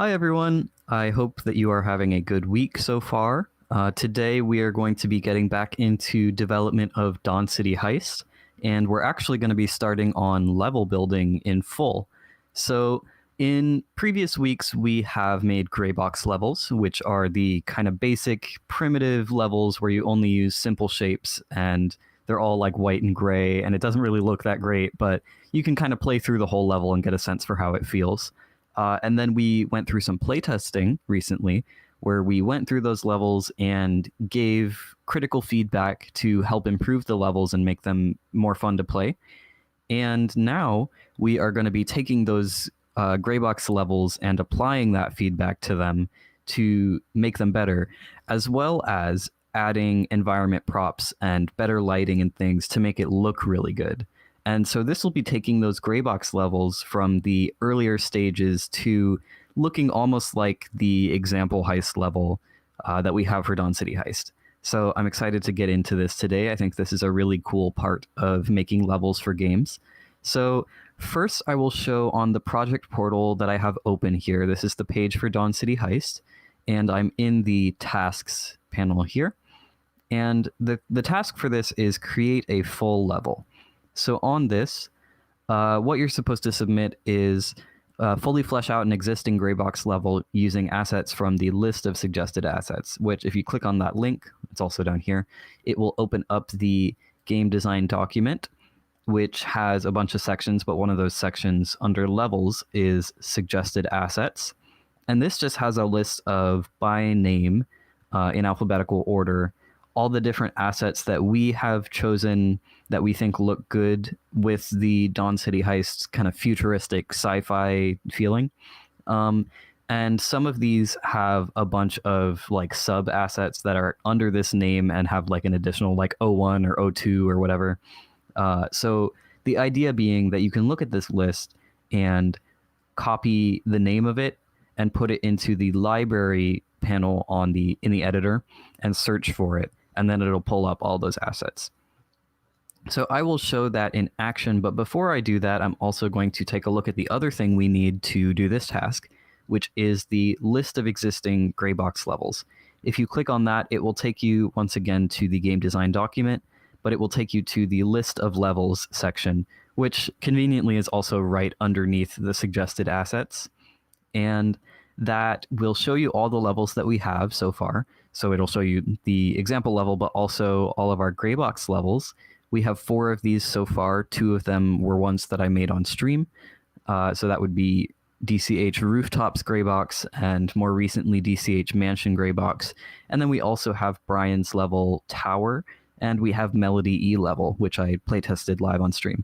Hi, everyone. I hope that you are having a good week so far. Today, we are going to be getting back into development of Dawn City Heist, and we're actually going to be starting on level building in full. So, in previous weeks, we have made gray box levels, which are the kind of basic, primitive levels where you only use simple shapes, and they're all like white and gray, and it doesn't really look that great, but you can kind of play through the whole level and get a sense for how it feels. And then we went through some playtesting recently where we went through those levels and gave critical feedback to help improve the levels and make them more fun to play. And now we are going to be taking those gray box levels and applying that feedback to them to make them better, as well as adding environment props and better lighting and things to make it look really good. And so this will be taking those gray box levels from the earlier stages to looking almost like the example heist level that we have for Dawn City Heist. So I'm excited to get into this today. I think this is a really cool part of making levels for games. So first I will show on the project portal that I have open here. This is the page for Dawn City Heist, and I'm in the tasks panel here. And the task for this is create a full level. So on this, what you're supposed to submit is fully flesh out an existing gray box level using assets from the list of suggested assets, which if you click on that link, it's also down here, it will open up the game design document, which has a bunch of sections, but one of those sections under levels is suggested assets. And this just has a list of by name in alphabetical order, all the different assets that we have chosen that we think look good with the Dawn City Heist kind of futuristic sci-fi feeling. And some of these have a bunch of like sub assets that are under this name and have like an additional like O1 or O2 or whatever. So the idea being that you can look at this list and copy the name of it and put it into the library panel in the editor and search for it, and then it'll pull up all those assets. So I will show that in action, but before I do that, I'm also going to take a look at the other thing we need to do this task, which is the list of existing gray box levels. If you click on that, it will take you once again to the game design document, but it will take you to the list of levels section, which conveniently is also right underneath the suggested assets. And that will show you all the levels that we have so far. So it'll show you the example level, but also all of our gray box levels. We have 4 of these so far. 2 of them were ones that I made on stream. So that would be DCH Rooftops Gray Box and more recently DCH Mansion Gray Box. And then we also have Brian's level Tower, and we have Melody E level, which I playtested live on stream.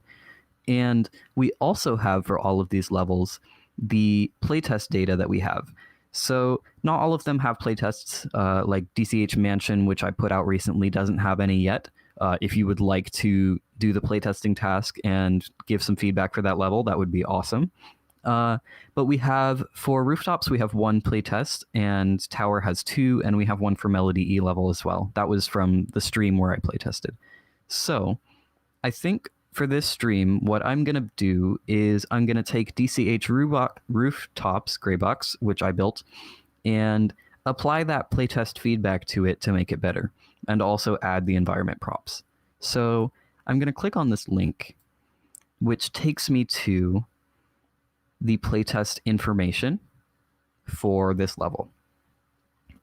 And we also have for all of these levels the playtest data that we have. So not all of them have playtests, like DCH Mansion, which I put out recently, doesn't have any yet. If you would like to do the playtesting task and give some feedback for that level, that would be awesome. But we have, for Rooftops, we have 1 playtest, and Tower has 2, and we have 1 for Melody E level as well. That was from the stream where I playtested. So I think for this stream, what I'm going to do is I'm going to take DCH Rooftops Gray Box, which I built, and apply that playtest feedback to it to make it better, and also add the environment props. So I'm going to click on this link, which takes me to the playtest information for this level.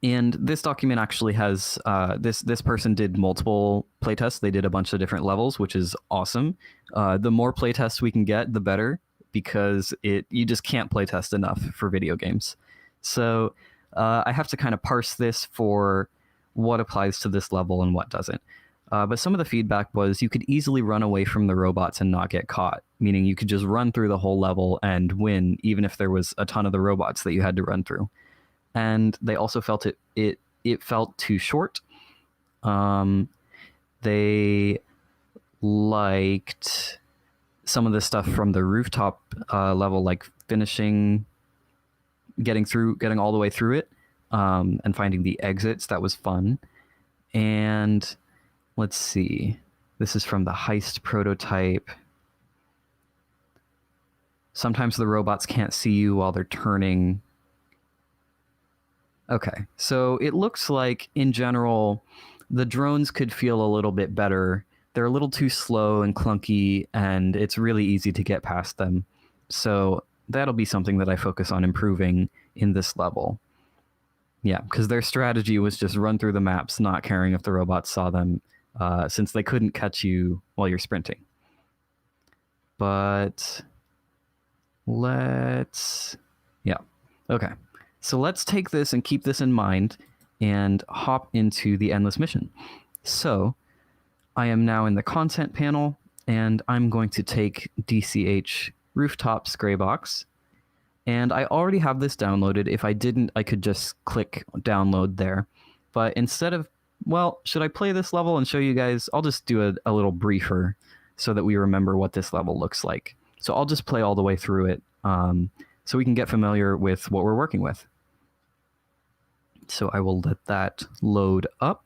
And this document actually has, this person did multiple playtests. They did a bunch of different levels, which is awesome. The more playtests we can get, the better, because you just can't playtest enough for video games. So I have to kind of parse this for what applies to this level and what doesn't. But some of the feedback was you could easily run away from the robots and not get caught, meaning you could just run through the whole level and win, even if there was a ton of the robots that you had to run through. And they also felt it felt too short. They liked some of the stuff from the rooftop level, like finishing, getting all the way through it, and finding the exits. That was fun. And let's see, this is from the heist prototype. Sometimes the robots can't see you while they're turning Okay, so it looks like, in general, the drones could feel a little bit better. They're a little too slow and clunky, and it's really easy to get past them. So that'll be something that I focus on improving in this level. Yeah, because their strategy was just run through the maps, not caring if the robots saw them, since they couldn't catch you while you're sprinting. But yeah, okay. So let's take this and keep this in mind and hop into the endless mission. So I am now in the content panel, and I'm going to take DCH Rooftops Gray Box. And I already have this downloaded. If I didn't, I could just click download there. But instead of, well, should I play this level and show you guys? I'll just do a little briefer so that we remember what this level looks like. So I'll just play all the way through it so we can get familiar with what we're working with. So I will let that load up.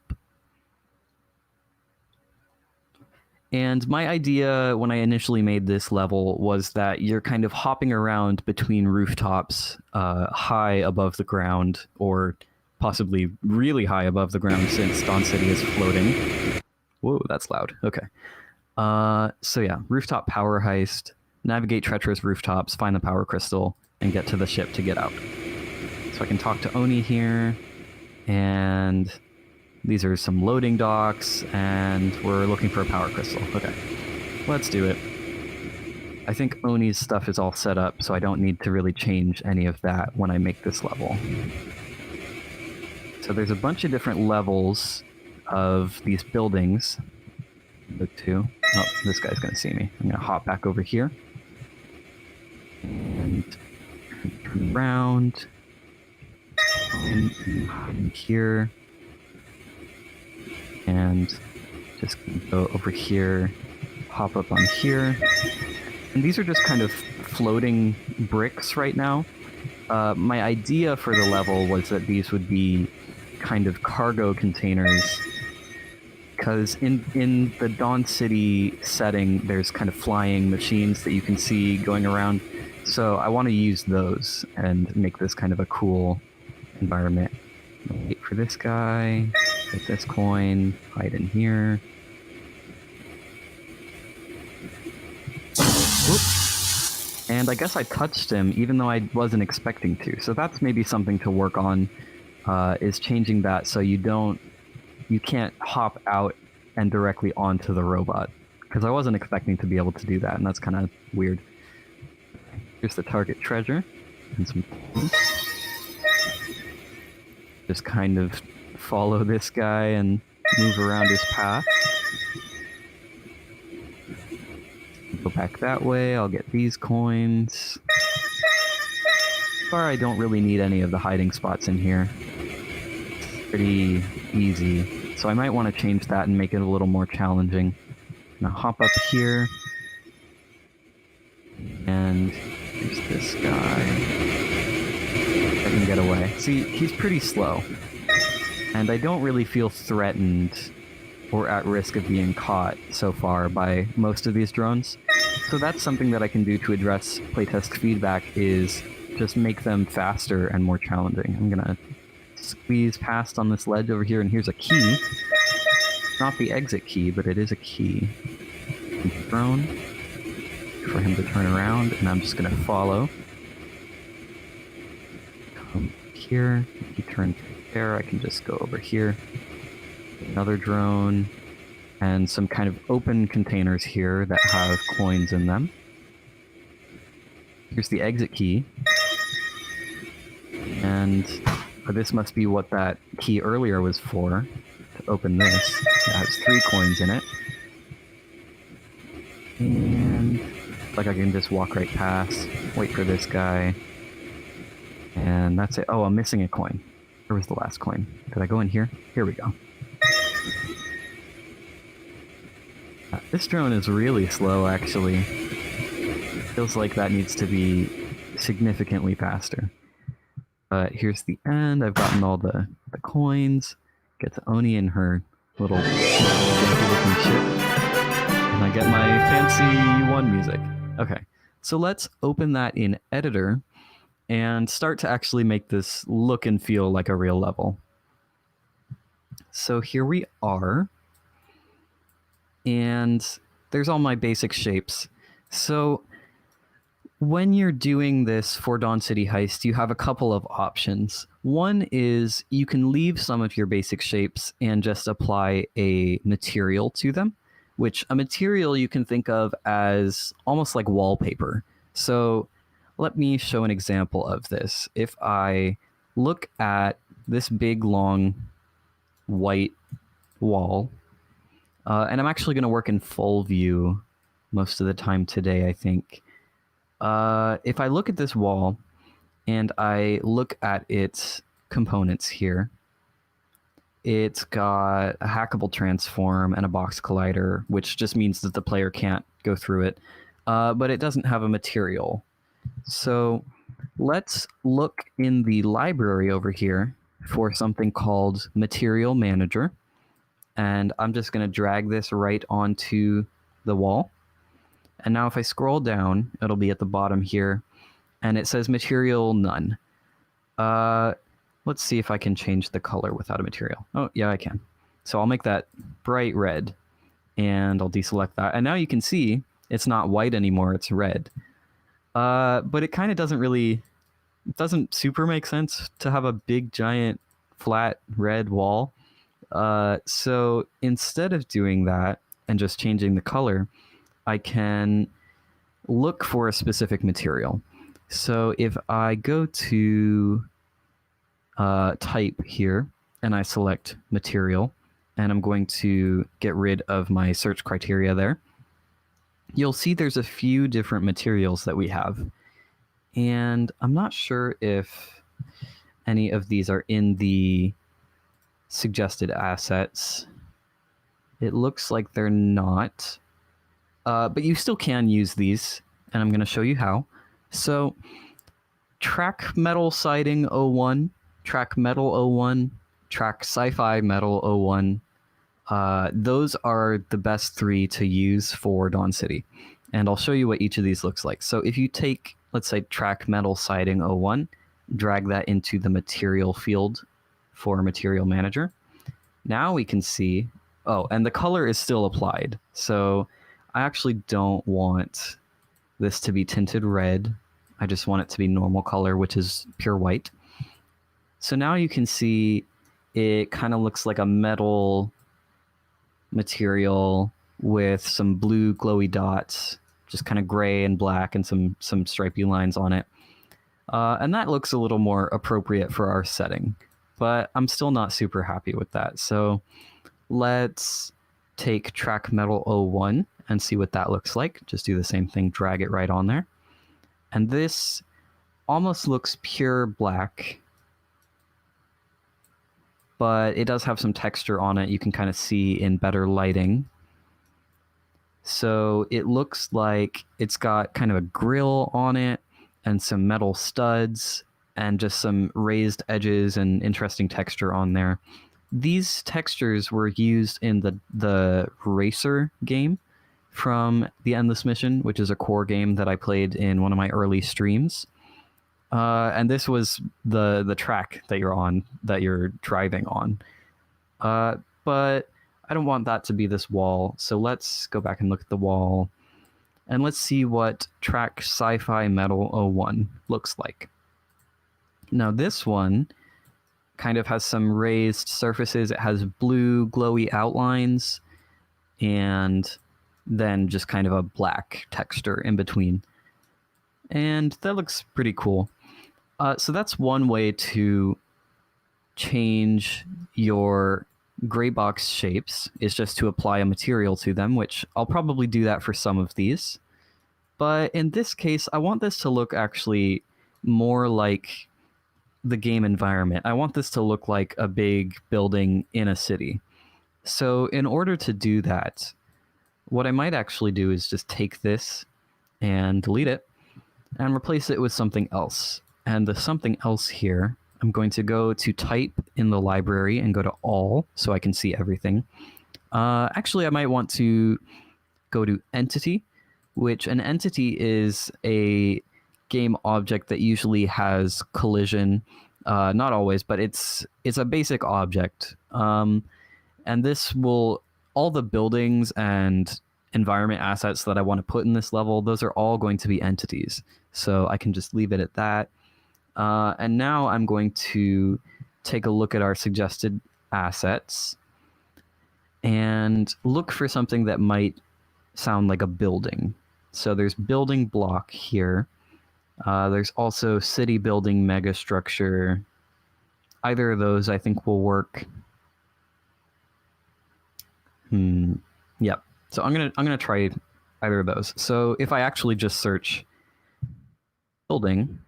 And my idea when I initially made this level was that you're kind of hopping around between rooftops high above the ground, or possibly really high above the ground since Dawn City is floating. Whoa, that's loud. Okay. So yeah, rooftop power heist, navigate treacherous rooftops, find the power crystal, and get to the ship to get out. So I can talk to Oni here, and these are some loading docks, and we're looking for a power crystal. Okay, let's do it. I think Oni's stuff is all set up, so I don't need to really change any of that when I make this level. So there's a bunch of different levels of these buildings. Look to. Oh, this guy's gonna see me. I'm gonna hop back over here. And turn around. And here. And just go over here, hop up on here. And these are just kind of floating bricks right now. My idea for the level was that these would be kind of cargo containers, because in the Dawn City setting, there's kind of flying machines that you can see going around. So I want to use those and make this kind of a cool environment. Wait for this guy. Get this coin, hide in here. Whoop. And I guess I touched him even though I wasn't expecting to. So that's maybe something to work on, is changing that so you can't hop out and directly onto the robot. Because I wasn't expecting to be able to do that, and that's kind of weird. Here's the target treasure. And some coins. Just kind of follow this guy and move around his path. Go back that way, I'll get these coins. So far, I don't really need any of the hiding spots in here. It's pretty easy. So I might want to change that and make it a little more challenging. Now hop up here. And there's this guy. I can get away. See, he's pretty slow. And I don't really feel threatened or at risk of being caught so far by most of these drones. So that's something that I can do to address playtest feedback, is just make them faster and more challenging. I'm gonna squeeze past on this ledge over here, and here's a key. Not the exit key, but it is a key. Drone for him to turn around, and I'm just gonna follow. Come here, he turned there, I can just go over here. Another drone, and some kind of open containers here that have coins in them. Here's the exit key. And this must be what that key earlier was for, to open this. It has 3 coins in it. And like I can just walk right past, wait for this guy. And that's it. Oh, I'm missing a coin. Where was the last coin? Did I go in here? Here we go. This drone is really slow, actually. Feels like that needs to be significantly faster. But here's the end. I've gotten all the coins. Get to Oni and her little looking ship. And I get my fancy U1 music. Okay, so let's open that in Editor. and start to actually make this look and feel like a real level. So here we are, and there's all my basic shapes. So when you're doing this for Dawn City Heist, you have a couple of options. One is you can leave some of your basic shapes and just apply a material to them, which a material you can think of as almost like wallpaper. So let me show an example of this. If I look at this big, long, white wall, and I'm actually going to work in full view most of the time today, I think. If I look at this wall and I look at its components here, it's got a hackable transform and a box collider, which just means that the player can't go through it, but it doesn't have a material. So let's look in the library over here for something called Material Manager, and I'm just going to drag this right onto the wall. And now if I scroll down, it'll be at the bottom here, and it says material none. Let's see if I can change the color without a material. Oh, yeah, I can. So I'll make that bright red, and I'll deselect that. And now you can see it's not white anymore, it's red. But it kind of doesn't super make sense to have a big, giant, flat red wall. So instead of doing that and just changing the color, I can look for a specific material. So if I go to type here and I select material, and I'm going to get rid of my search criteria there, you'll see there's a few different materials that we have. And I'm not sure if any of these are in the suggested assets. It looks like they're not. But you still can use these, and I'm going to show you how. So, track metal siding 01, track metal 01, track sci-fi metal 01. Those are the best three to use for Dawn City. And I'll show you what each of these looks like. So if you take, let's say, track metal siding 01, drag that into the material field for Material Manager. Now we can see, oh, and the color is still applied. So I actually don't want this to be tinted red. I just want it to be normal color, which is pure white. So now you can see it kind of looks like a metal material with some blue glowy dots, just kind of gray and black and some stripy lines on it. And that looks a little more appropriate for our setting, but I'm still not super happy with that. So let's take track metal 01 and see what that looks like. Just do the same thing, drag it right on there. And this almost looks pure black, but it does have some texture on it. You can kind of see in better lighting. So it looks like it's got kind of a grill on it and some metal studs and just some raised edges and interesting texture on there. These textures were used in the Racer game from The Endless Mission, which is a core game that I played in one of my early streams. And this was the track that you're driving on. But I don't want that to be this wall, so let's go back and look at the wall, and let's see what track sci-fi metal 01 looks like. Now this one kind of has some raised surfaces. It has blue glowy outlines and then just kind of a black texture in between. And that looks pretty cool. So that's one way to change your gray box shapes, is just to apply a material to them, which I'll probably do that for some of these. But in this case, I want this to look actually more like the game environment. I want this to look like a big building in a city. So in order to do that, what I might actually do is just take this and delete it and replace it with something else. And the something else here, I'm going to go to type in the library and go to all so I can see everything. Actually, I might want to go to entity, which an entity is a game object that usually has collision. Not always, but it's a basic object. And this will, all the buildings and environment assets that I want to put in this level, those are all going to be entities. So I can just leave it at that. And now I'm going to take a look at our suggested assets and look for something that might sound like a building. So there's building block here. There's also city building megastructure. Either of those I think will work. Yep. So I'm gonna try either of those. So if I actually just search building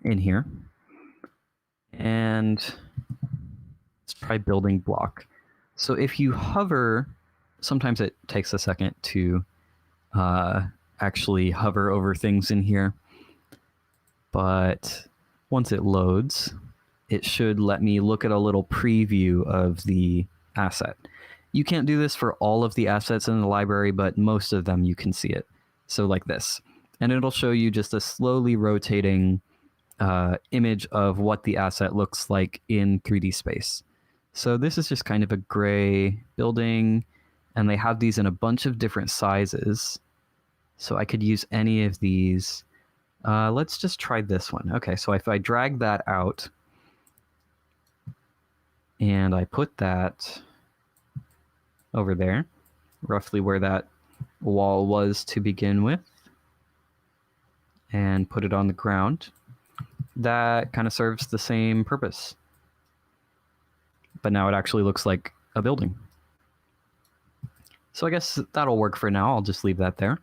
in here, and let's try building block. So if you hover, sometimes it takes a second to actually hover over things in here, but once it loads, it should let me look at a little preview of the asset. You can't do this for all of the assets in the library, but most of them you can see it. So like this. And it'll show you just a slowly rotating image of what the asset looks like in 3D space. So this is just kind of a gray building, and they have these in a bunch of different sizes. So I could use any of these. Let's just try this one. Okay, so if I drag that out, and I put that over there, roughly where that wall was to begin with, and put it on the ground, that kind of serves the same purpose. But now it actually looks like a building. So I guess that'll work for now. I'll just leave that there.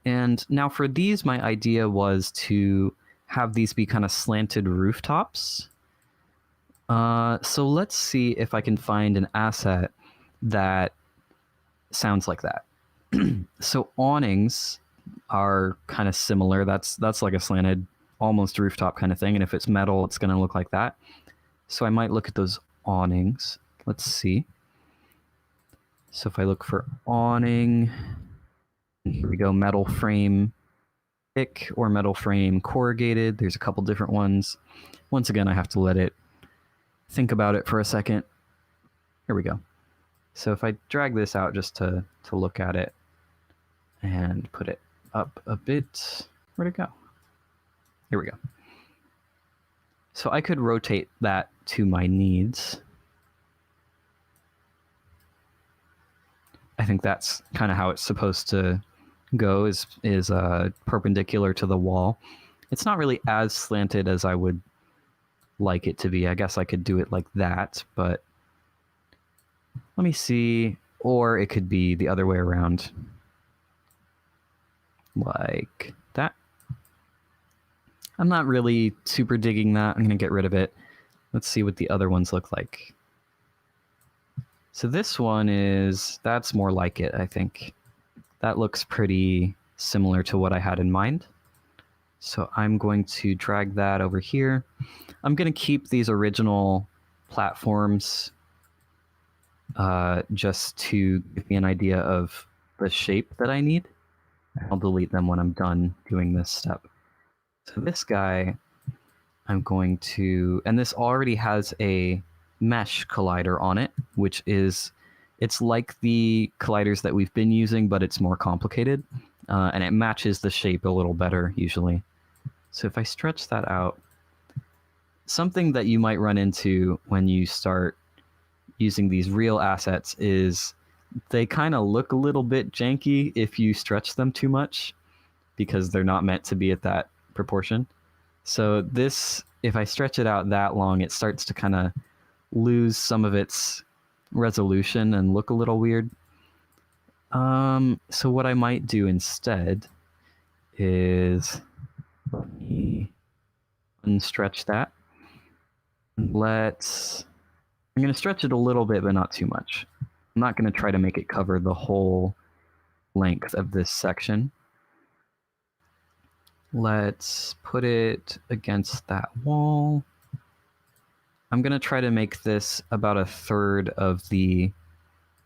And now for these, my idea was to have these be kind of slanted rooftops. So let's see if I can find an asset that sounds like that. So awnings are kind of similar. That's like a slanted, almost rooftop kind of thing. And if it's metal, it's going to look like that. So I might look at those awnings. Let's see. So if I look for awning, here we go, metal frame thick or metal frame corrugated. There's a couple different ones. Once again, I have to let it think about it for a second. Here we go. So if I drag this out just to look at it and put it up a bit, where'd it go? Here we go. So I could rotate that to my needs. I think that's kind of how it's supposed to go, is perpendicular to the wall. It's not really as slanted as I would like it to be. I guess I could do it like that, but let me see. Or it could be the other way around, like that. I'm not really super digging that. I'm going to get rid of it. Let's see what the other ones look like. So this one that's more like it, I think. That looks pretty similar to what I had in mind. So I'm going to drag that over here. I'm going to keep these original platforms just to give me an idea of the shape that I need. I'll delete them when I'm done doing this step. So this guy, I'm going to, and this already has a mesh collider on it, which is, it's like the colliders that we've been using, but it's more complicated, and it matches the shape a little better usually. So if I stretch that out, something that you might run into when you start using these real assets is they kind of look a little bit janky if you stretch them too much, because they're not meant to be at that proportion. So this, if I stretch it out that long, it starts to kind of lose some of its resolution and look a little weird. So what I might do instead is let me unstretch that. I'm going to stretch it a little bit, but not too much. I'm not going to try to make it cover the whole length of this section. Let's put it against that wall. I'm going to try to make this about 1/3 of the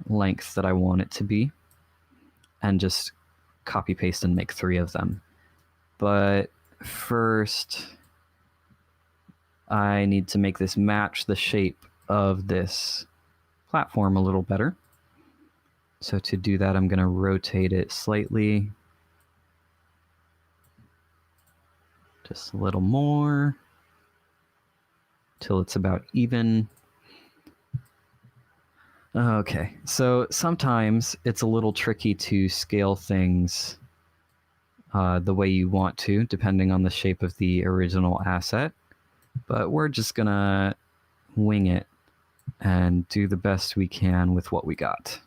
length that I want it to be, and just copy paste and make 3 of them. But first I need to make this match the shape of this platform a little better. So to do that, I'm going to rotate it slightly. Just a little more. Till it's about even. Okay, so sometimes it's a little tricky to scale things the way you want to, depending on the shape of the original asset. But we're just gonna wing it and do the best we can with what we got.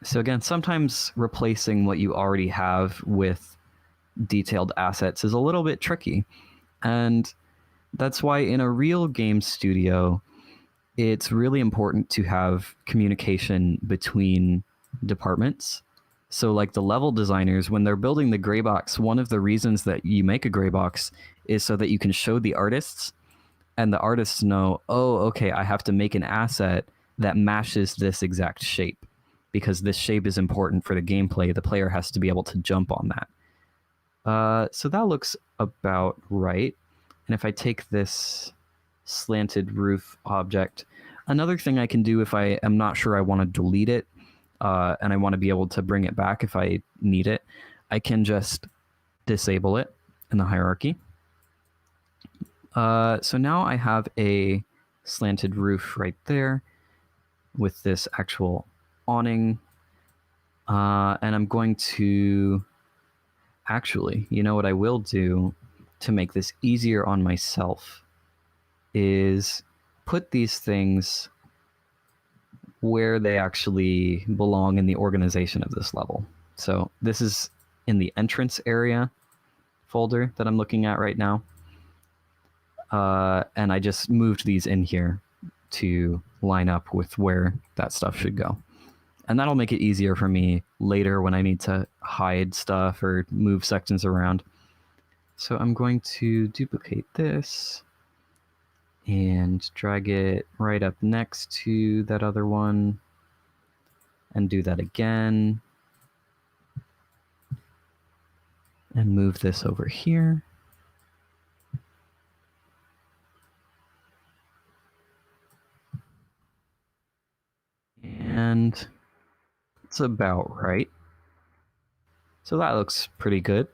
So again, sometimes replacing what you already have with detailed assets is a little bit tricky. And that's why in a real game studio, it's really important to have communication between departments. So like the level designers, when they're building the gray box, one of the reasons that you make a gray box is so that you can show the artists, and the artists know, oh, okay, I have to make an asset that matches this exact shape, because this shape is important for the gameplay. The player has to be able to jump on that. So that looks about right. And if I take this slanted roof object, another thing I can do if I am not sure I want to delete it, and I want to be able to bring it back if I need it, I can just disable it in the hierarchy. So now I have a slanted roof right there with this actual awning. And I'm going to... Actually, you know what I will do to make this easier on myself is put these things where they actually belong in the organization of this level. So this is in the entrance area folder that I'm looking at right now. And I just moved these in here to line up with where that stuff should go. And that'll make it easier for me later when I need to hide stuff or move sections around. So I'm going to duplicate this and drag it right up next to that other one and do that again. And move this over here. And it's about right. So that looks pretty good.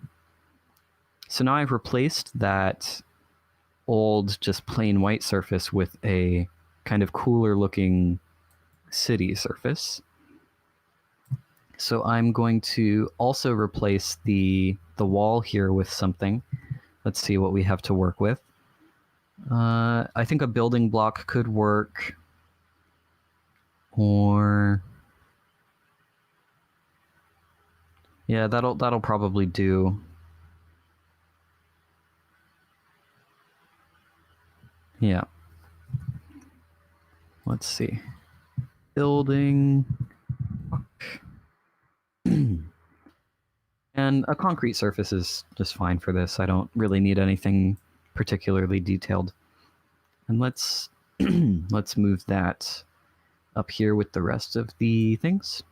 So now I've replaced that old just plain white surface with a kind of cooler looking city surface. So I'm going to also replace the wall here with something. Let's see what we have to work with. I think a building block could work. Or... yeah, that'll probably do. Yeah. Let's see. Building. And a concrete surface is just fine for this. I don't really need anything particularly detailed. And let's let's move that up here with the rest of the things.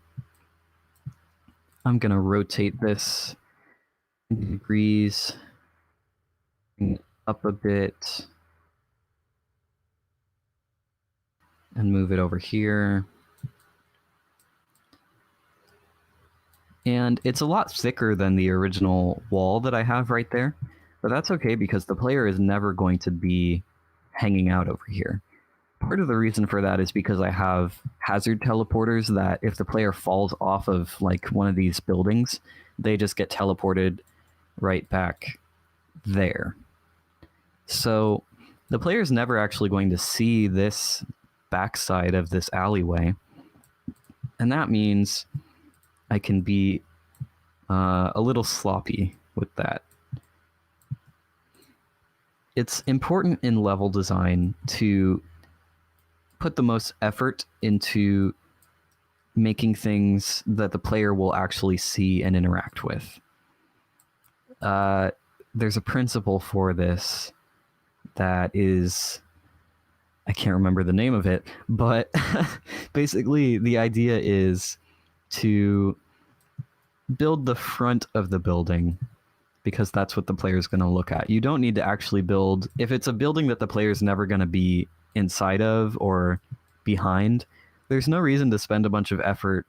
I'm gonna rotate this 90 degrees, up a bit, and move it over here. And it's a lot thicker than the original wall that I have right there, but that's okay because the player is never going to be hanging out over here. Part of the reason for that is because I have hazard teleporters that if the player falls off of like one of these buildings, they just get teleported right back there. So the player is never actually going to see this backside of this alleyway. And that means I can be a little sloppy with that. It's important in level design to put the most effort into making things that the player will actually see and interact with. There's a principle for this that is... I can't remember the name of it, but basically the idea is to build the front of the building, because that's what the player is going to look at. You don't need to actually build, if it's a building that the player is never going to be inside of or behind, there's no reason to spend a bunch of effort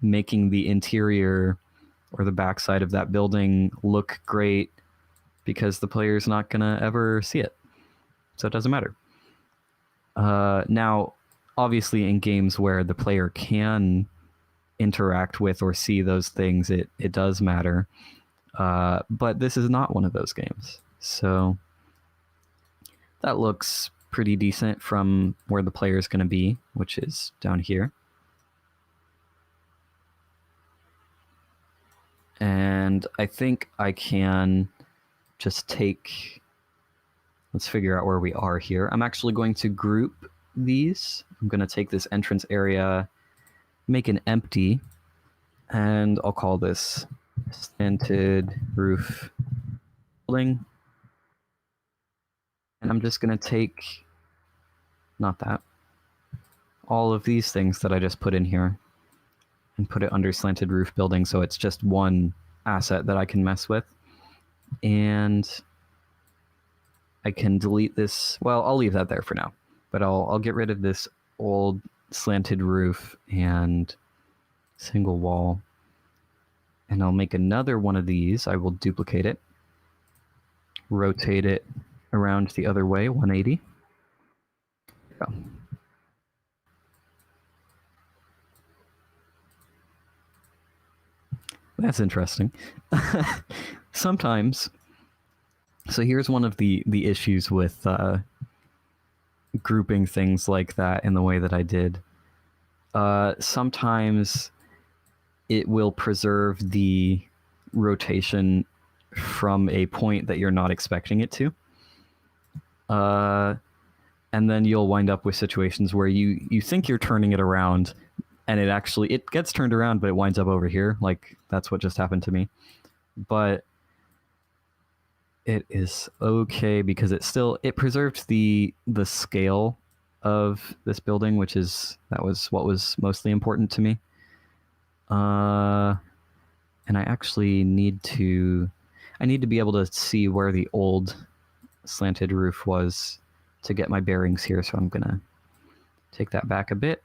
making the interior or the backside of that building look great, because the player's not going to ever see it. So it doesn't matter. Now, obviously in games where the player can interact with or see those things, it does matter. But this is not one of those games. So that looks pretty decent from where the player is going to be, which is down here. And I think I can just take, let's figure out where we are here. I'm actually going to group these. I'm going to take this entrance area, make an empty, and I'll call this slanted roof building. And I'm just going to take, not that, all of these things that I just put in here and put it under slanted roof building, so it's just one asset that I can mess with. And I can delete this. Well, I'll leave that there for now, but I'll get rid of this old slanted roof and single wall, and I'll make another one of these. I will duplicate it, rotate it around the other way, 180. There we go. That's interesting. Sometimes, so here's one of the issues with grouping things like that in the way that I did. Sometimes it will preserve the rotation from a point that you're not expecting it to. And then you'll wind up with situations where you think you're turning it around, and it gets turned around, but it winds up over here. Like, that's what just happened to me. But it is okay, because it preserved the scale of this building, that was what was mostly important to me. And I actually need to be able to see where the old slanted roof was to get my bearings here, so I'm gonna take that back a bit.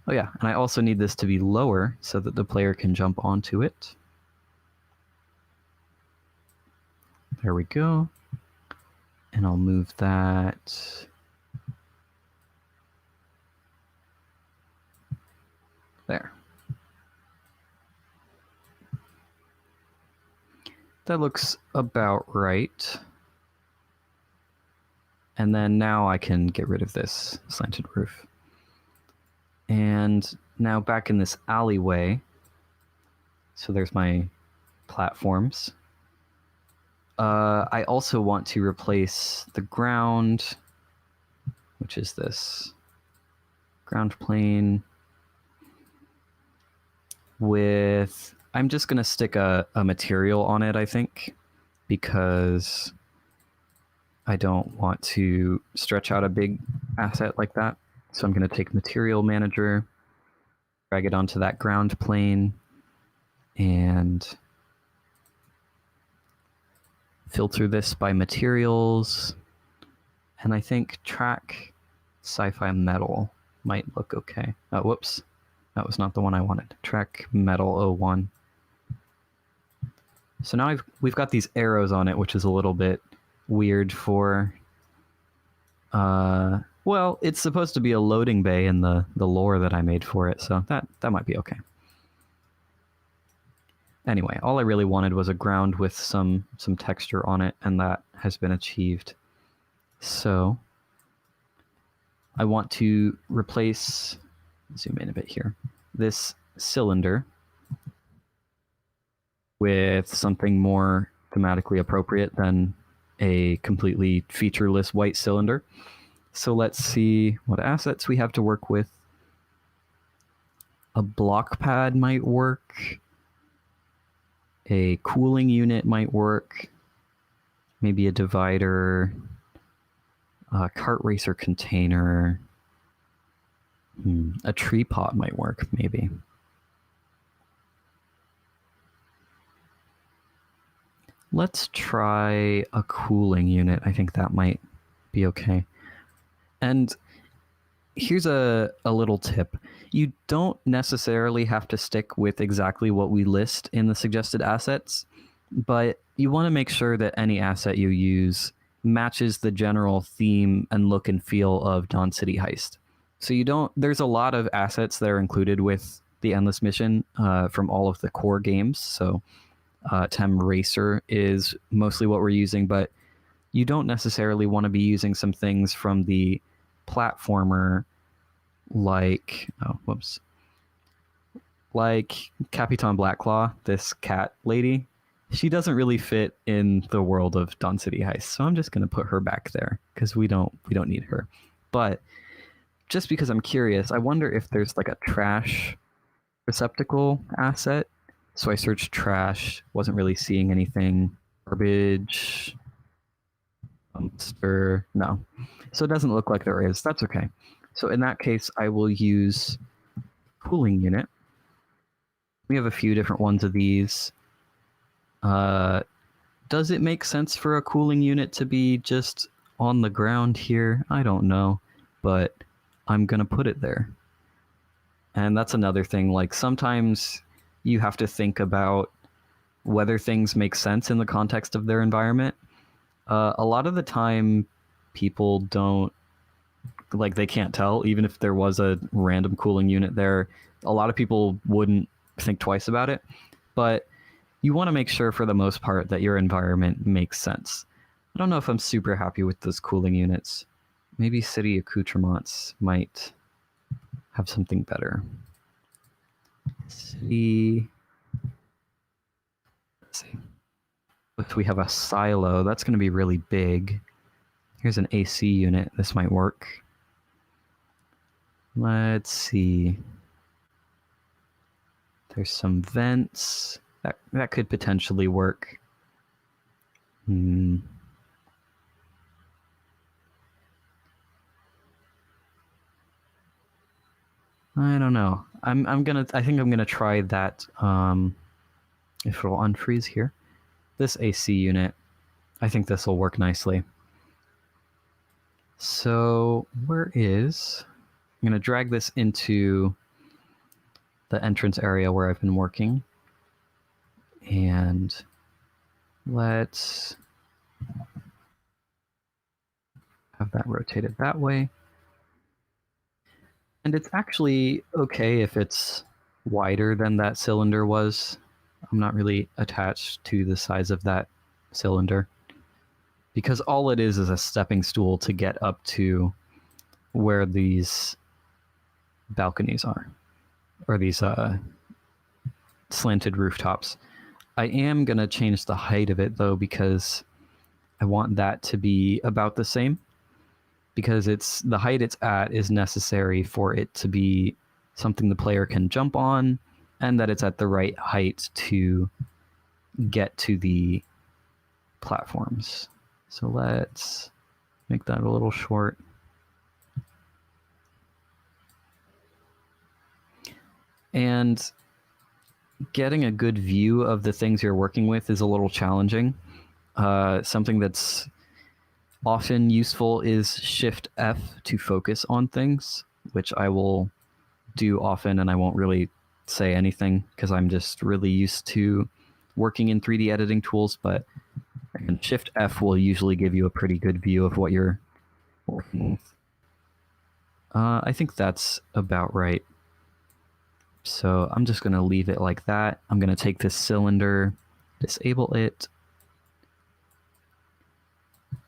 Oh yeah, and I also need this to be lower so that the player can jump onto it. There we go. And I'll move that there. That looks about right. And then now I can get rid of this slanted roof. And now back in this alleyway, so there's my platforms. I also want to replace the ground, which is this ground plane, with, I'm just going to stick a material on it, I think, because I don't want to stretch out a big asset like that. So I'm going to take Material Manager, drag it onto that ground plane, and filter this by materials. And I think track sci-fi metal might look okay. Oh, whoops. That was not the one I wanted. Track metal 01. So now we've got these arrows on it, which is a little bit weird for... well, it's supposed to be a loading bay in the lore that I made for it, so that might be okay. Anyway, all I really wanted was a ground with some texture on it, and that has been achieved. So I want to replace, zoom in a bit here, this cylinder with something more thematically appropriate than a completely featureless white cylinder. So let's see what assets we have to work with. A block pad might work. A cooling unit might work. Maybe a divider. A kart racer container. A tree pot might work, maybe. let's try a cooling unit. I think that might be okay. And here's a little tip. You don't necessarily have to stick with exactly what we list in the suggested assets, but you want to make sure that any asset you use matches the general theme and look and feel of Dawn City Heist. So there's a lot of assets that are included with the Endless Mission from all of the core games. So Tem Racer is mostly what we're using, but you don't necessarily want to be using some things from the platformer like Capitan Blackclaw, this cat lady. She doesn't really fit in the world of Dawn City Heist, so I'm just gonna put her back there because we don't need her. But just because I'm curious, I wonder if there's like a trash receptacle asset. So I searched trash, wasn't really seeing anything. Garbage, dumpster, no. So it doesn't look like there is. That's okay. So in that case, I will use cooling unit. We have a few different ones of these. Does it make sense for a cooling unit to be just on the ground here? I don't know, but I'm gonna put it there. And that's another thing, like sometimes you have to think about whether things make sense in the context of their environment. A lot of the time people don't, like they can't tell, even if there was a random cooling unit there, a lot of people wouldn't think twice about it. But you want to make sure for the most part that your environment makes sense. I don't know if I'm super happy with those cooling units. Maybe city accoutrements might have something better. City. Let's see. If we have a silo, that's going to be really big. Here's an AC unit. This might work. Let's see. There's some vents. That could potentially work. I don't know. I think I'm gonna try that. If it'll unfreeze here, this AC unit, I think this will work nicely. So I'm gonna drag this into the entrance area where I've been working, and let's have that rotated that way. And it's actually okay if it's wider than that cylinder was. I'm not really attached to the size of that cylinder, because all it is a stepping stool to get up to where these balconies are, or these slanted rooftops. I am going to change the height of it, though, because I want that to be about the same, because the height it's at is necessary for it to be something the player can jump on, and that it's at the right height to get to the platforms. So let's make that a little short. And getting a good view of the things you're working with is a little challenging. Something that's often useful is Shift F to focus on things, which I will do often, and I won't really say anything because I'm just really used to working in 3D editing tools, but Shift F will usually give you a pretty good view of what you're working with. I think that's about right. So I'm just going to leave it like that. I'm going to take this cylinder, disable it.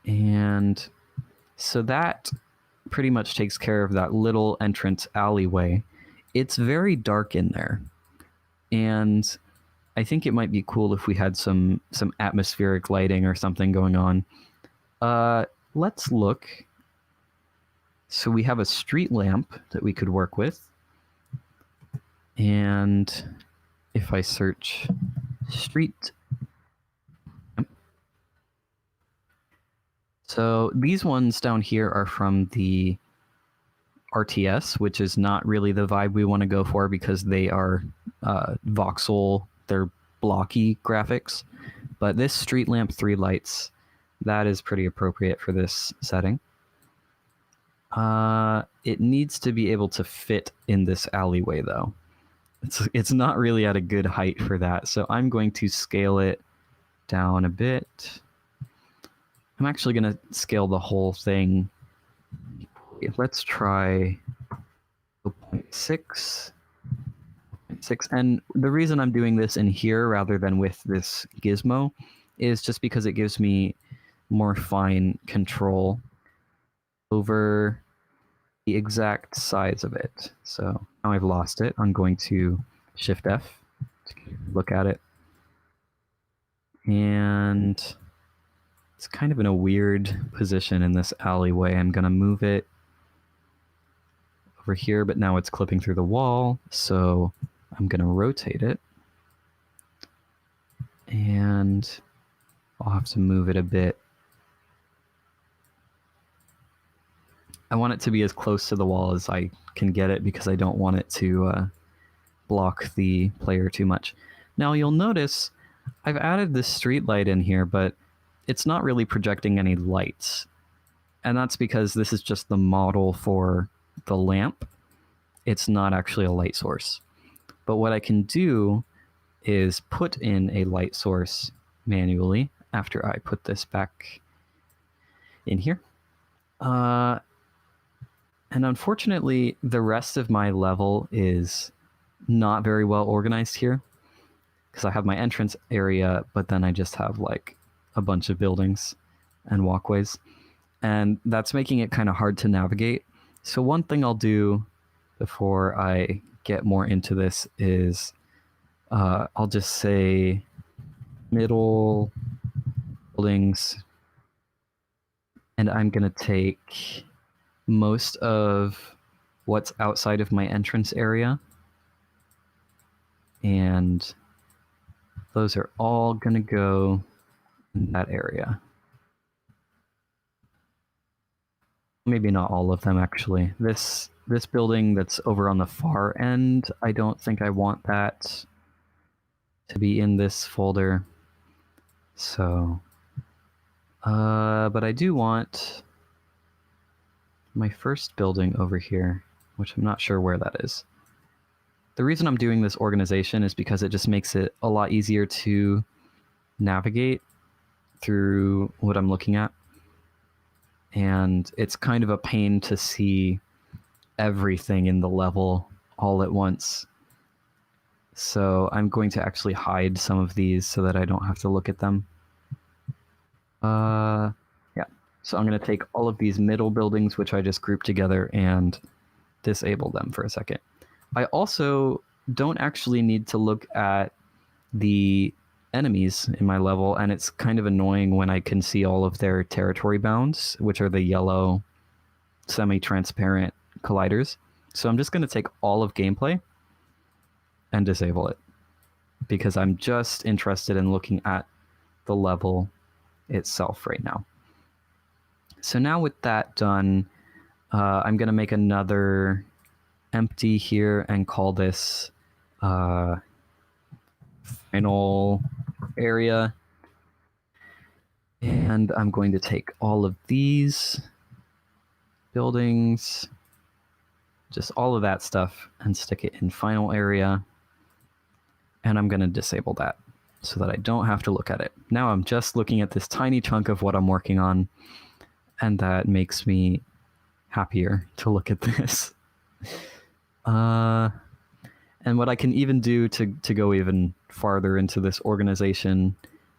And so that pretty much takes care of that little entrance alleyway. It's very dark in there. And I think it might be cool if we had some atmospheric lighting or something going on. Let's look. So we have a street lamp that we could work with. And if I search street, so these ones down here are from the RTS, which is not really the vibe we want to go for because they are voxel, they're blocky graphics. But this street lamp 3 lights, that is pretty appropriate for this setting. It needs to be able to fit in this alleyway though. It's not really at a good height for that, so I'm going to scale it down a bit. I'm actually going to scale the whole thing. Let's try 0.6. And the reason I'm doing this in here rather than with this gizmo is just because it gives me more fine control over the exact size of it. So now I've lost it. I'm going to Shift F to look at it. And it's kind of in a weird position in this alleyway. I'm going to move it over here, but now it's clipping through the wall. So I'm going to rotate it. And I'll have to move it a bit. I want it to be as close to the wall as I can get it because I don't want it to block the player too much. Now you'll notice I've added this street light in here, but it's not really projecting any lights. And that's because this is just the model for the lamp. It's not actually a light source. But what I can do is put in a light source manually after I put this back in here. And unfortunately, the rest of my level is not very well organized here because I have my entrance area, but then I just have like a bunch of buildings and walkways. And that's making it kind of hard to navigate. So one thing I'll do before I get more into this is I'll just say middle buildings, and I'm going to take most of what's outside of my entrance area, and those are all going to go in that area. Maybe not all of them, actually. This building that's over on the far end, I don't think I want that to be in this folder. So, but I do want my first building over here, which I'm not sure where that is. The reason I'm doing this organization is because it just makes it a lot easier to navigate through what I'm looking at. And it's kind of a pain to see everything in the level all at once. So I'm going to actually hide some of these so that I don't have to look at them. Yeah. So I'm going to take all of these middle buildings, which I just grouped together, and disable them for a second. I also don't actually need to look at the enemies in my level, and it's kind of annoying when I can see all of their territory bounds, which are the yellow semi-transparent colliders. So I'm just going to take all of gameplay and disable it because I'm just interested in looking at the level itself right now. So now with that done, I'm going to make another empty here and call this final area. And I'm going to take all of these buildings, just all of that stuff, and stick it in final area. And I'm going to disable that so that I don't have to look at it. Now I'm just looking at this tiny chunk of what I'm working on, and that makes me happier to look at this. And what I can even do to go even farther into this organization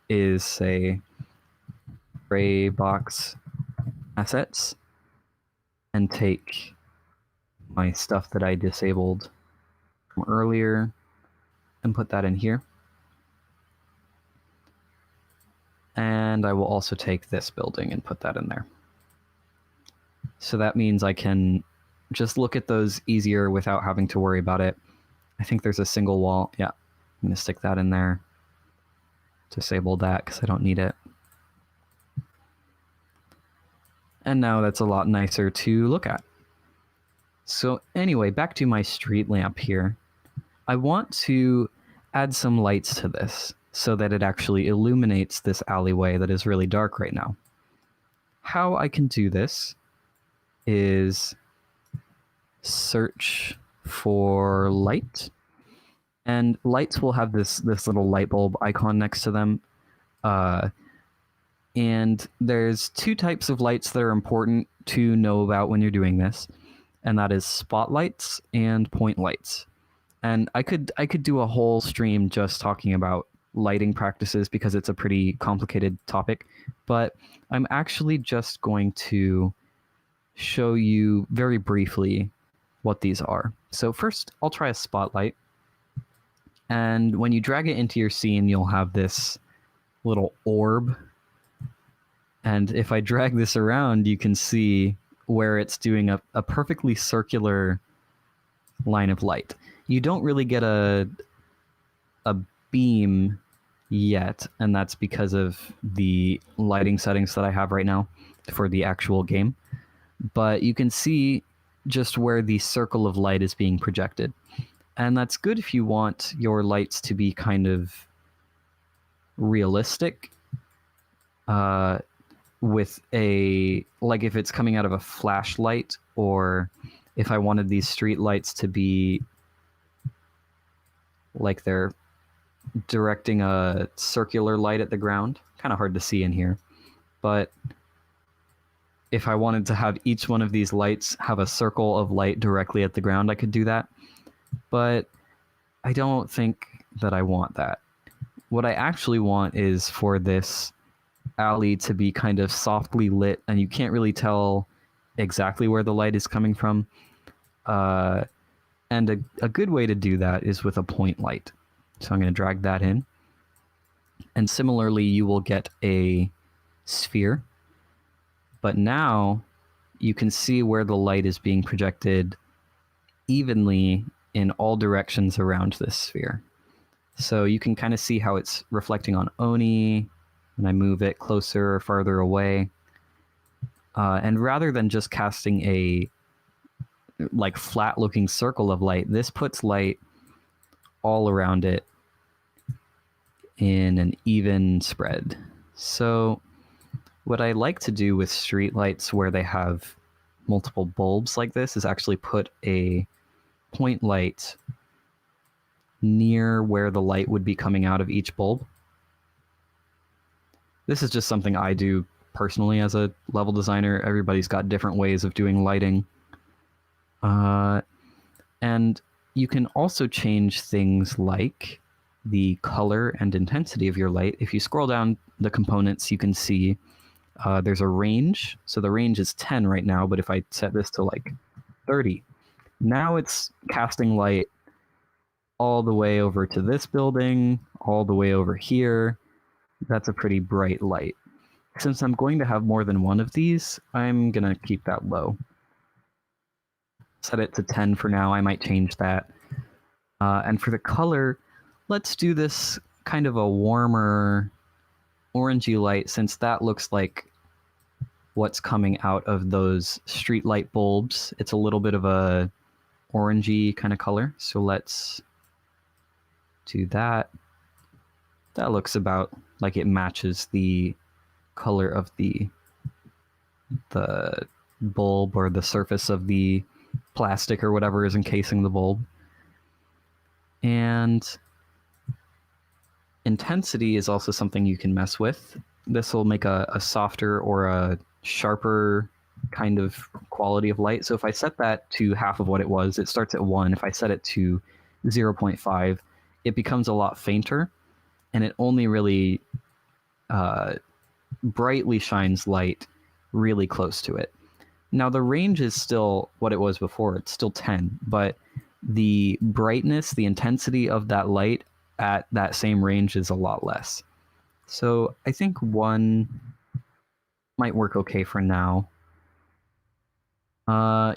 is say gray box assets and take my stuff that I disabled from earlier and put that in here. And I will also take this building and put that in there. So that means I can just look at those easier without having to worry about it. I think there's a single wall. Yeah, I'm going to stick that in there. Disable that because I don't need it. And now that's a lot nicer to look at. So anyway, back to my street lamp here. I want to add some lights to this. so that it actually illuminates this alleyway that is really dark right now. How I can do this is search for light, and lights will have this little light bulb icon next to them. And there's two types of lights that are important to know about when you're doing this, and that is spotlights and point lights. And I could do a whole stream just talking about lighting practices because it's a pretty complicated topic, but I'm actually just going to show you very briefly what these are. So first, I'll try a spotlight. And when you drag it into your scene, you'll have this little orb. And if I drag this around, you can see where it's doing a perfectly circular line of light. You don't really get a beam yet, and that's because of the lighting settings that I have right now for the actual game. But you can see just where the circle of light is being projected. And that's good if you want your lights to be kind of realistic, with like if it's coming out of a flashlight, or if I wanted these street lights to be like they're directing a circular light at the ground. Kind of hard to see in here, but if I wanted to have each one of these lights have a circle of light directly at the ground, I could do that. But I don't think that I want that. What I actually want is for this alley to be kind of softly lit, and you can't really tell exactly where the light is coming from. And a good way to do that is with a point light. So I'm going to drag that in. And similarly, you will get a sphere. But now you can see where the light is being projected evenly in all directions around this sphere. So you can kind of see how it's reflecting on Oni, and I move it closer or farther away. And rather than just casting a like flat-looking circle of light, this puts light all around it in an even spread. So what I like to do with street lights where they have multiple bulbs like this is actually put a point light near where the light would be coming out of each bulb. This is just something I do personally as a level designer. Everybody's got different ways of doing lighting. And you can also change things like the color and intensity of your light. If you scroll down the components, you can see there's a range. So the range is 10 right now, but if I set this to like 30, now it's casting light all the way over to this building, all the way over here. That's a pretty bright light. Since I'm going to have more than one of these, I'm going to keep that low. Set it to 10 for now. I might change that. And for the color, let's do this kind of a warmer orangey light, since that looks like what's coming out of those street light bulbs. It's a little bit of a orangey kind of color. So let's do that. That looks about like it matches the color of the bulb or the surface of the plastic or whatever is encasing the bulb. And intensity is also something you can mess with. This will make a softer or a sharper kind of quality of light. So if I set that to half of what it was, it starts at 1. If I set it to 0.5, it becomes a lot fainter, and it only really brightly shines light really close to it. Now the range is still what it was before. It's still 10, but the brightness, the intensity of that light at that same range is a lot less. So I think 1 might work okay for now.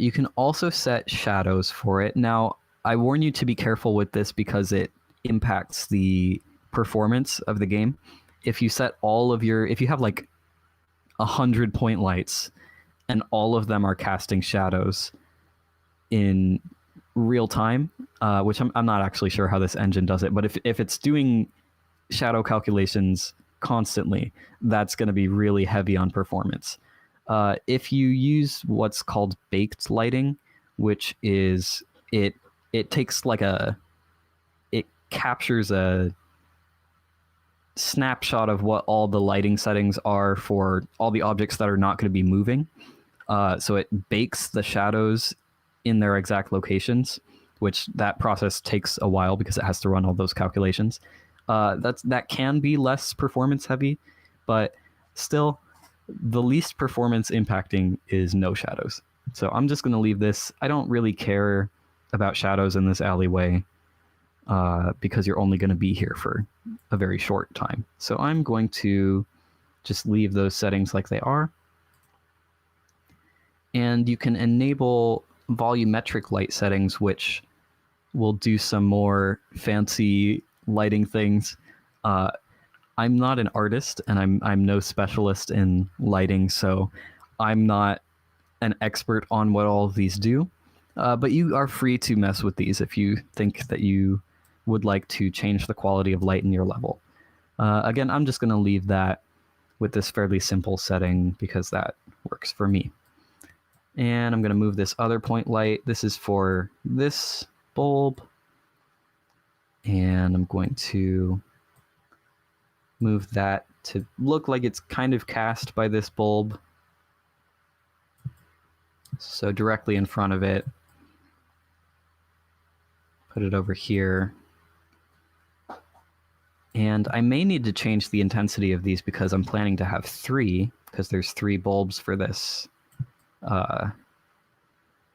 You can also set shadows for it. Now, I warn you to be careful with this because it impacts the performance of the game. If you set if you have like 100 point lights and all of them are casting shadows in real time, which I'm not actually sure how this engine does it, but if it's doing shadow calculations constantly, that's going to be really heavy on performance. If you use what's called baked lighting, which is it takes like it captures a snapshot of what all the lighting settings are for all the objects that are not going to be moving. So it bakes the shadows in their exact locations, which that process takes a while because it has to run all those calculations. That can be less performance heavy, but still, the least performance impacting is no shadows. So I'm just going to leave this. I don't really care about shadows in this alleyway because you're only going to be here for a very short time. So I'm going to just leave those settings like they are. And you can enable volumetric light settings, which will do some more fancy lighting things. I'm not an artist, and I'm no specialist in lighting, so I'm not an expert on what all of these do. But you are free to mess with these if you think that you would like to change the quality of light in your level. Again, I'm just going to leave that with this fairly simple setting because that works for me. And I'm going to move this other point light. This is for this bulb. And I'm going to move that to look like it's kind of cast by this bulb. So directly in front of it. Put it over here. And I may need to change the intensity of these because I'm planning to have 3, because there's 3 bulbs for this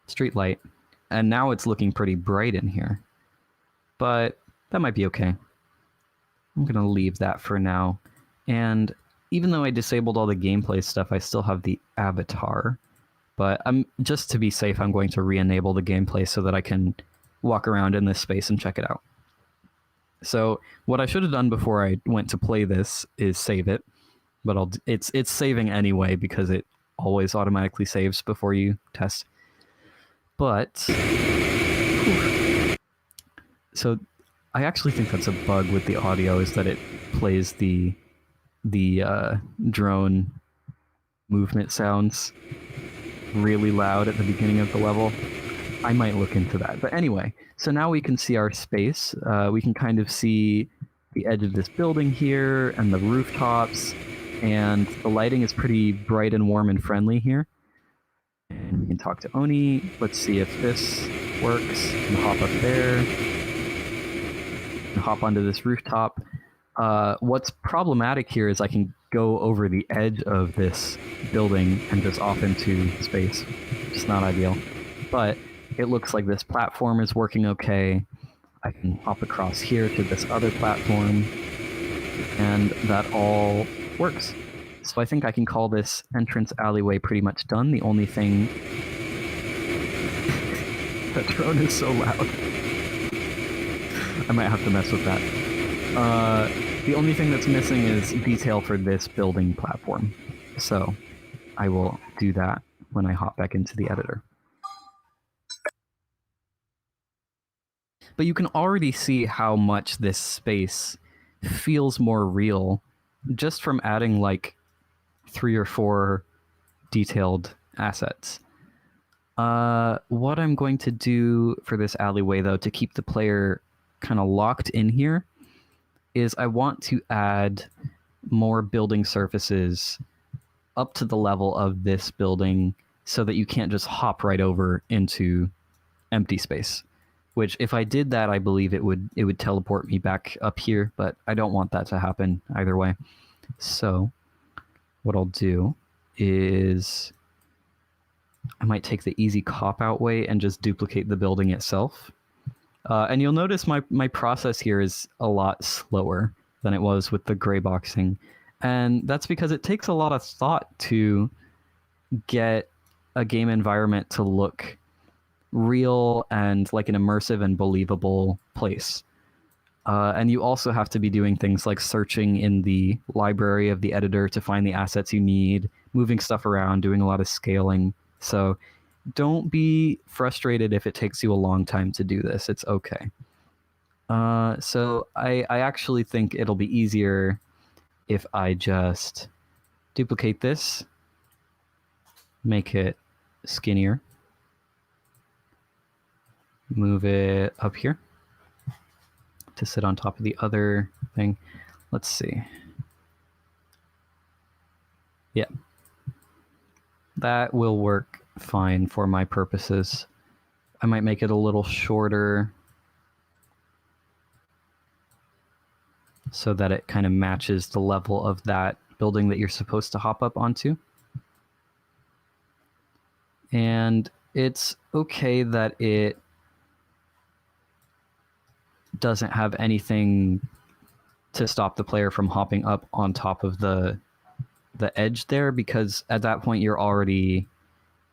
street light. And now it's looking pretty bright in here. But that might be okay. I'm going to leave that for now. And even though I disabled all the gameplay stuff, I still have the avatar. But just to be safe, I'm going to re-enable the gameplay so that I can walk around in this space and check it out. So what I should have done before I went to play this is save it. But it's saving anyway because it always automatically saves before you test. But so I actually think that's a bug with the audio, is that it plays the drone movement sounds really loud at the beginning of the level. I might look into that. But anyway, so now we can see our space. We can kind of see the edge of this building here and the rooftops, and the lighting is pretty bright and warm and friendly here. And we can talk to Oni. Let's see if this works. And hop up there. And hop onto this rooftop. What's problematic here is I can go over the edge of this building and just off into space. It's not ideal. But it looks like this platform is working okay. I can hop across here to this other platform. And that all works. So I think I can call this entrance alleyway pretty much done. The only thing... That drone is so loud. I might have to mess with that. The only thing that's missing is detail for this building platform. So I will do that when I hop back into the editor. But you can already see how much this space feels more real just from adding like 3 or 4 detailed assets. What I'm going to do for this alleyway, though, to keep the player kind of locked in here, is I want to add more building surfaces up to the level of this building so that you can't just hop right over into empty space. Which, if I did that, I believe it would teleport me back up here, but I don't want that to happen either way. So what I'll do is I might take the easy cop-out way and just duplicate the building itself. And you'll notice my process here is a lot slower than it was with the gray boxing. And that's because it takes a lot of thought to get a game environment to look real and like an immersive and believable place. And you also have to be doing things like searching in the library of the editor to find the assets you need, moving stuff around, doing a lot of scaling. So don't be frustrated if it takes you a long time to do this. It's okay. So I actually think it'll be easier if I just duplicate this, make it skinnier, move it up here to sit on top of the other thing. Let's see. Yeah. That will work fine for my purposes. I might make it a little shorter so that it kind of matches the level of that building that you're supposed to hop up onto. And it's okay that it doesn't have anything to stop the player from hopping up on top of the edge there, because at that point you're already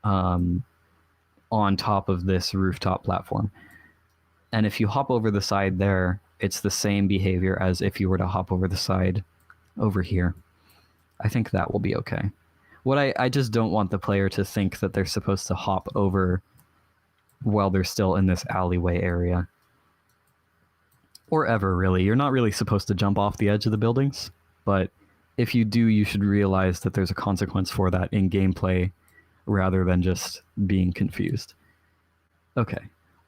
on top of this rooftop platform. And if you hop over the side there, it's the same behavior as if you were to hop over the side over here. I think that will be okay. What I just don't want the player to think that they're supposed to hop over while they're still in this alleyway area. Or ever, really. You're not really supposed to jump off the edge of the buildings, but if you do, you should realize that there's a consequence for that in gameplay rather than just being confused. Okay,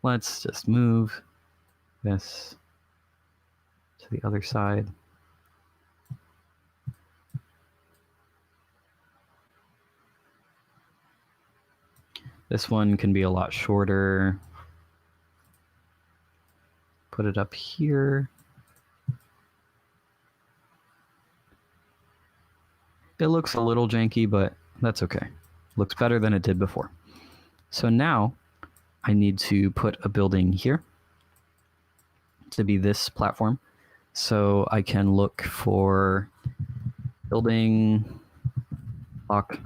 let's just move this to the other side. This one can be a lot shorter. Put it up here. It looks a little janky, but that's okay. Looks better than it did before. So now I need to put a building here to be this platform. So I can look for building block.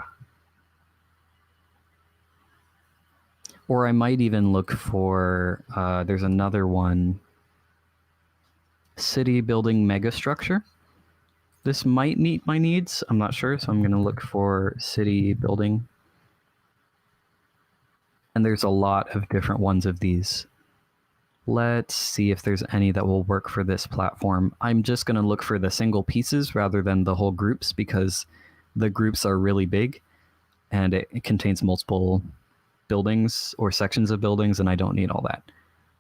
Or I might even look for, there's another one, city building megastructure. This might meet my needs, I'm not sure, so I'm going to look for city building. And there's a lot of different ones of these. Let's see if there's any that will work for this platform. I'm just going to look for the single pieces rather than the whole groups, because the groups are really big and it contains multiple buildings or sections of buildings, and I don't need all that.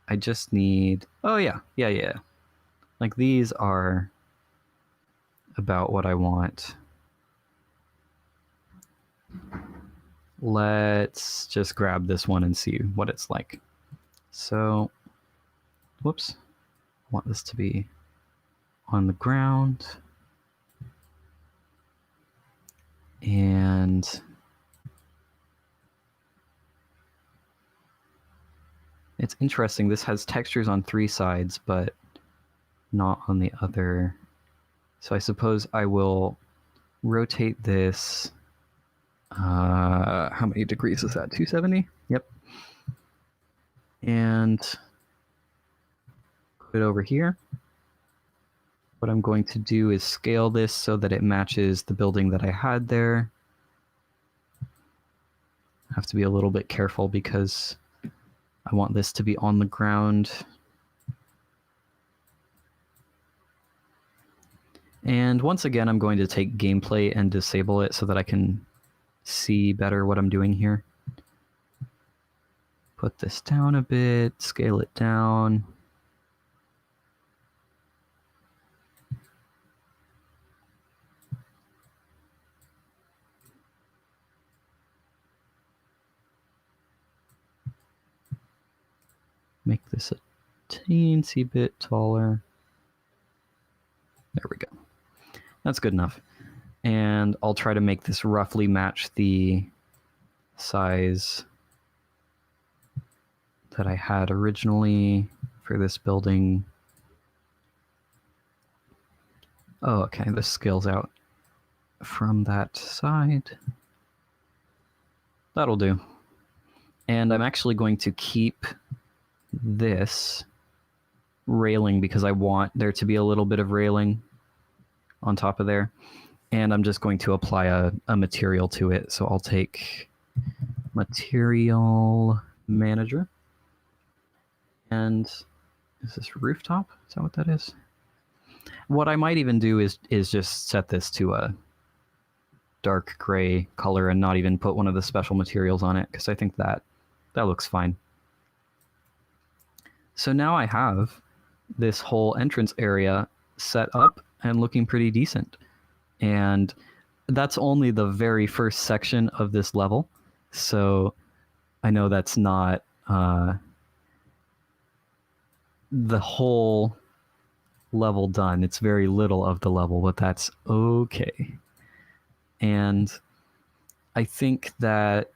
I just need, oh yeah. Like these are about what I want. Let's just grab this one and see what it's like. So, whoops, I want this to be on the ground. And it's interesting, this has textures on 3 sides, but not on the other. So I suppose I will rotate this. How many degrees is that? 270? Yep. And put it over here. What I'm going to do is scale this so that it matches the building that I had there. I have to be a little bit careful because I want this to be on the ground. And once again, I'm going to take gameplay and disable it so that I can see better what I'm doing here. Put this down a bit, scale it down. Make this a teensy bit taller. There we go. That's good enough. And I'll try to make this roughly match the size that I had originally for this building. Oh, okay, this scales out from that side. That'll do. And I'm actually going to keep this railing because I want there to be a little bit of railing on top of there. And I'm just going to apply a material to it. So I'll take Material Manager. And Is this rooftop? Is that what that is? What I might even do is just set this to a dark gray color and not even put one of the special materials on it, because I think that looks fine. So now I have this whole entrance area set up and looking pretty decent. And that's only the very first section of this level. So I know that's not the whole level done. It's very little of the level, but that's okay. And I think that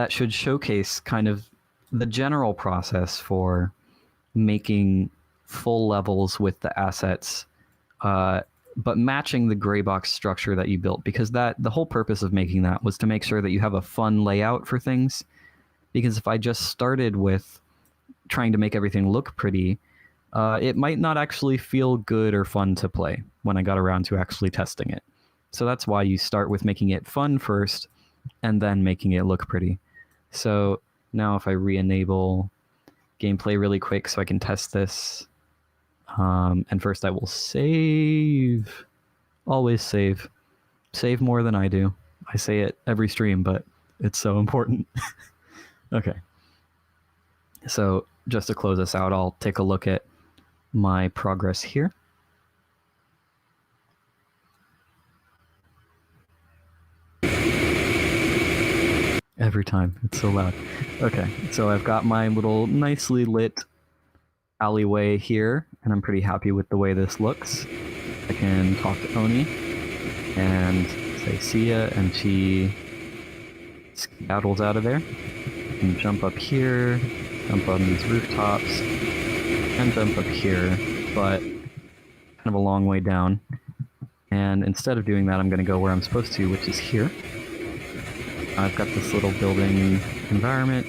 should showcase kind of the general process for making full levels with the assets, but matching the gray box structure that you built, because the whole purpose of making that was to make sure that you have a fun layout for things. Because if I just started with trying to make everything look pretty, it might not actually feel good or fun to play when I got around to actually testing it. So that's why you start with making it fun first and then making it look pretty. So now if I re-enable gameplay really quick so I can test this, and first I will save. Always save. Save more than I do. I say it every stream, but it's so important. Okay. So just to close this out, I'll take a look at my progress here. Every time. It's so loud. Okay, so I've got my little nicely lit alleyway here, and I'm pretty happy with the way this looks. I can talk to Oni and say see ya, and she skedaddles out of there. I can jump up here, jump on these rooftops, and jump up here, but kind of a long way down. And instead of doing that, I'm going to go where I'm supposed to, which is here. I've got this little building environment,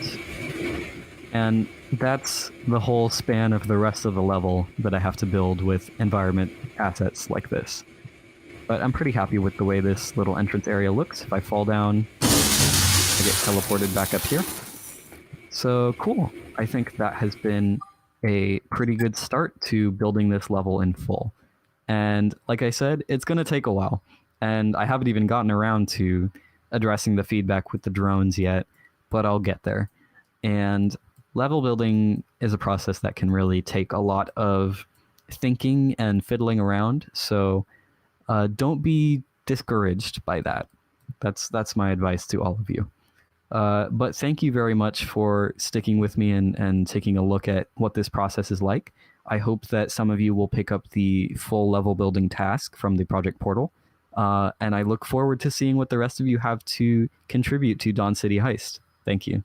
and that's the whole span of the rest of the level that I have to build with environment assets like this. But I'm pretty happy with the way this little entrance area looks. If I fall down, I get teleported back up here. So cool. I think that has been a pretty good start to building this level in full. And like I said, it's going to take a while, and I haven't even gotten around to addressing the feedback with the drones yet, but I'll get there. And level building is a process that can really take a lot of thinking and fiddling around, so don't be discouraged by that. That's my advice to all of you. But thank you very much for sticking with me and taking a look at what this process is like. I hope that some of you will pick up the full level building task from the project portal. And I look forward to seeing what the rest of you have to contribute to Dawn City Heist. Thank you.